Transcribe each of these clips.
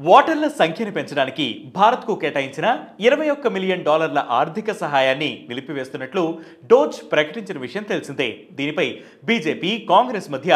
ఓటర్ల సంఖ్యను పెంచడానికి భారత్కు కేటాయించిన $21 మిలియన్ ఆర్థిక సహాయాన్ని నిలిపివేస్తున్నట్లు డోజ్ ప్రకటించిన విషయం తెలిసిందే. దీనిపై బీజేపీ, కాంగ్రెస్ మధ్య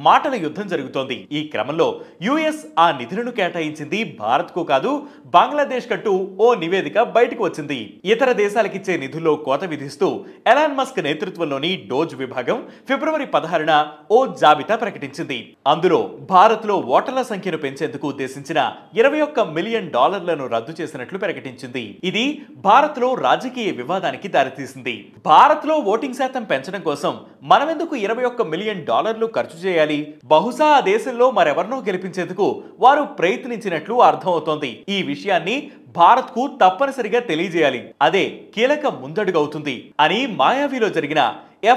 మాటల యుద్ధం జరుగుతోంది. ఈ క్రమంలో యుఎస్ ఆ నిధులను కేటాయించింది భారత్కు కాదు, బంగ్లాదేశ్ కంటూ ఓ నివేదిక బయటకు వచ్చింది. ఇతర దేశాలకిచ్చే నిధుల్లో కోత విధిస్తూ ఎలాన్ మస్క్ నేతృత్వంలోని డోజ్ విభాగం ఫిబ్రవరి 16న ఓ జాబితా ప్రకటించింది. అందులో భారత్లో ఓటర్ల సంఖ్యను పెంచేందుకు ఉద్దేశించిన $21 మిలియన్ రద్దు చేసినట్లు ప్రకటించింది. ఇది భారత్లో రాజకీయ వివాదానికి దారితీసింది. భారత్లో ఓటింగ్ శాతం పెంచడం కోసం మనమెందుకు $21 మిలియన్ ఖర్చు చేయాలి? బహుశా ఆ దేశంలో మరెవరినో గెలిపించేందుకు వారు ప్రయత్నించినట్లు అర్థమవుతోంది. ఈ విషయాన్ని భారత్కు తప్పనిసరిగా తెలియజేయాలి. అదే కీలక ముందడుగవుతుంది అని మాయావిలో జరిగిన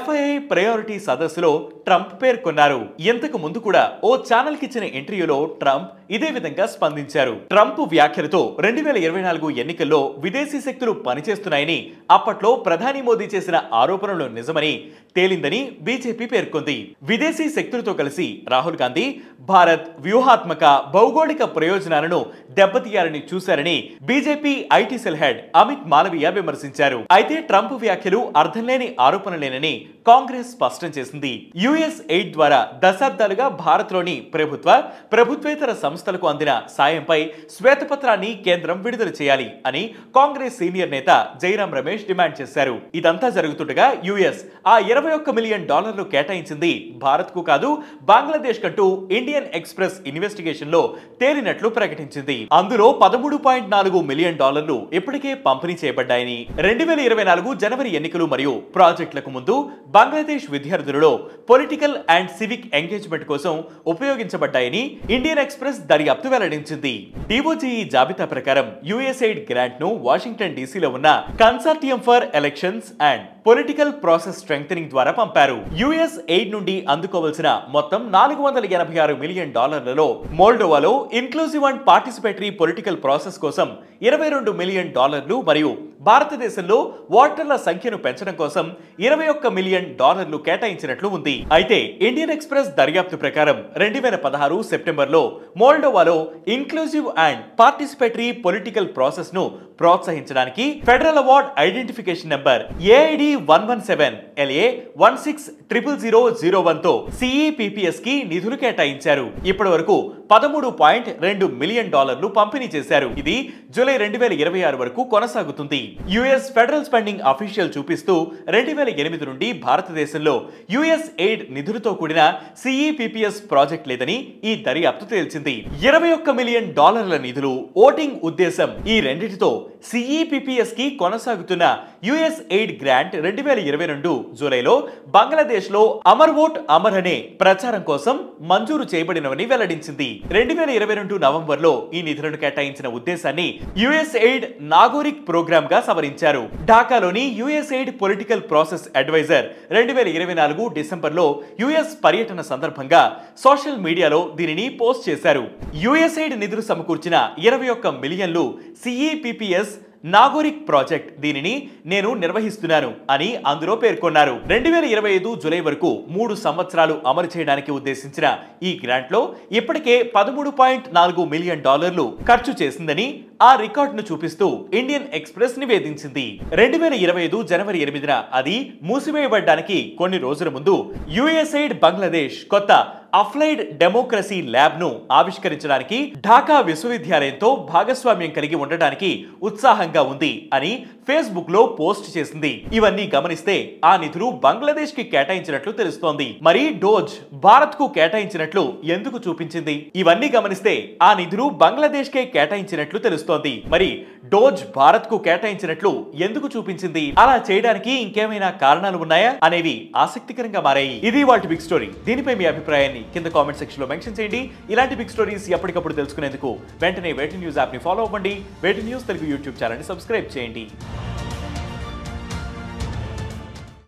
FII ప్రయారిటీ సదస్సులో ట్రంప్ పేర్కొన్నారు. ఇంతకు ముందు కూడా ఓ ఛానల్ కి ఇచ్చిన ఇంటర్వ్యూలో ట్రంప్ ఇదే విధంగా స్పందించారు. ట్రంప్ వ్యాఖ్యలతో 2024 ఎన్నికల్లో విదేశీ శక్తులు పనిచేస్తున్నాయని, అప్పట్లో ప్రధాని మోదీ చేసిన ఆరోపణలు నిజమని తేలిందని బీజేపీ పేర్కొంది. విదేశీ శక్తులతో కలిసి రాహుల్ గాంధీ భారత్ వ్యూహాత్మక భౌగోళిక ప్రయోజనాలను దెబ్బతీయాలని చూశారని BJP IT cell head Amit Malviya విమర్శించారు. అయితే ట్రంప్ వ్యాఖ్యలు అర్థంలేని ఆరోపణలేనని కాంగ్రెస్ స్పష్టం చేసింది. యుఎస్ ఎయిడ్ ద్వారా దశాబ్దాలుగా భారత్లోని ప్రభుత్వేతర సంస్థలకు అందిన సాయంపై శ్వేతపత్రాన్ని కేంద్రం విడుదల చేయాలి అని కాంగ్రెస్ సీనియర్ నేత జైరాం రమేష్ డిమాండ్ చేశారు. ఇదంతా జరుగుతుండగా యుఎస్ ఆ $21 మిలియన్ కేటాయించింది భారత్ కు కాదు, బంగ్లాదేశ్ కంటూ ఇండియన్ ఎక్స్ప్రెస్ ఇన్వెస్టిగేషన్ లో తేలినట్లు ప్రకటించింది. అందులో $13.4 మిలియన్ ఇప్పటికే పంపిణీ చేయబడ్డాయని, 2024 జనవరి ఎన్నికలు మరియు ప్రాజెక్టులకు ముందు బంగ్లాదేశ్ విద్యార్థులలో పొలిటికల్ అండ్ సివిక్ ఎంగేజ్మెంట్ కోసం ఉపయోగించబడ్డాయని ఇండియన్ ఎక్స్ప్రెస్ దర్యాప్తు వెల్లడించింది. డిఓజీఈ జాబితా ప్రకారం యుఎస్ఎయిడ్ గ్రాంట్ ను వాషింగ్టన్ డీసీలో ఉన్న consortium for elections and political process strengthening ద్వారా పంపారు. యుఎస్ ఎయిడ్ నుండి అందుకోవాల్సిన మొత్తం $486 మిలియన్ మోల్డోవాలో inclusive and participatory political process కోసం $22 మిలియన్ మరియు భారతదేశంలో ఓటర్ల సంఖ్యను పెంచడం కోసం $21 మిలియన్ కేటాయించినట్లు ఉంది. అయితే ఇండియన్ ఎక్స్ప్రెస్ దర్యాప్తు ప్రకారం 2016 సెప్టెంబర్లో మోల్డోవాలో inclusive and participatory political process ను ప్రోత్సహించడానికి federal award identification number AID 117 LA 160001 తో CEPPS కి నిధులు కేటాయించారు. ఇప్పటి వరకు $13.2 మిలియన్ పంపిణీ చేశారు. ఇది జూలై 2026 వరకు కొనసాగుతుంది. యుఎస్ ఫెడరల్ స్పెండింగ్ అఫీషియల్ చూపిస్తూ 2008 నుండి భారతదేశంలో యుఎస్ ఎయిడ్ నిధులతో కూడిన CEPPS ప్రాజెక్ట్ లేదని ఈ దర్యాప్తు తేల్చింది. $21 మిలియన్ నిధులు, ఓటింగ్ ఉద్దేశం ఈ రెండిటితో CEPPS కి కొనసాగుతున్న యుఎస్ ఎయిడ్ గ్రాంట్ 2022 జూలైలో బంగ్లాదేశ్ లో అమర్ ఓట్ అమర్ అనే ప్రచారం కోసం మంజూరు చేయబడినవని వెల్లడించింది. 2022 నవంబర్లో ఈ నిధులను కేటాయించిన ఉద్దేశాన్ని యుఎస్ ఎయిడ్ నాగోరిక్ ప్రోగ్రామ్ గా సవరించారు. ఢాకాలోని US aid political process adviser 2024 డిసెంబర్లో యుఎస్ పర్యటన సందర్భంగా సోషల్ మీడియాలో దీనిని పోస్ట్ చేశారు. యుఎస్ ఎయిడ్ నిధులు సమకూర్చిన $21 మిలియన్ CEPPS నాగోరిక్ ప్రాజెక్ట్, దీనిని నేను నిర్వహిస్తున్నాను అని అందులో పేర్కొన్నారు. 2025 జూలై వరకు 3 సంవత్సరాలు అమలు చేయడానికి ఉద్దేశించిన ఈ గ్రాంట్ లో ఇప్పటికే $13.4 మిలియన్ ఖర్చు చేసిందని ఆ రికార్డును చూపిస్తూ ఇండియన్ ఎక్స్ప్రెస్ నివేదించింది. 2025 జనవరి 8న అది మూసివేయబడ్డానికి కొన్ని రోజుల ముందు యుఎస్ఎయిడ్ బంగ్లాదేశ్ కొత్త అప్లైడ్ డెమోక్రసీ ల్యాబ్ ను ఆవిష్కరించడానికి ఢాకా విశ్వవిద్యాలయంతో భాగస్వామ్యం కలిగి ఉండడానికి ఉత్సాహంగా ఉంది అని ఫేస్బుక్ లో పోస్ట్ చేసింది. ఇవన్నీ గమనిస్తే ఆ నిధులు బంగ్లాదేశ్ కి కేటాయించినట్లు తెలుస్తోంది. మరి డోజ్ భారత్ కు కేటాయించినట్లు ఎందుకు చూపించింది? ఇవన్నీ గమనిస్తే ఆ నిధులు బంగ్లాదేశ్ కే కేటాయించినట్లు తెలుస్తోంది. మరి డోజ్ భారత్ కు కేటాయించినట్లు ఎందుకు చూపించింది? అలా చేయడానికి ఇంకేమైనా కారణాలు ఉన్నాయా అనేవి ఆసక్తికరంగా మారాయి. ఇది వాటి బిగ్ స్టోరీ. దీనిపై మీ అభిప్రాయాన్ని కింద కామెంట్ సెక్షన్ లో మెన్షన్ చేయండి. ఇలాంటి బిగ్ స్టోరీస్ ఎప్పటికప్పుడు తెలుసుకునేందుకు వెంటనే వేటి న్యూస్ యాప్ ని ఫాలో అవ్వండి. వేటి న్యూస్ తెలుగు యూట్యూబ్ ఛానల్ ని సబ్స్క్రైబ్ చేయండి.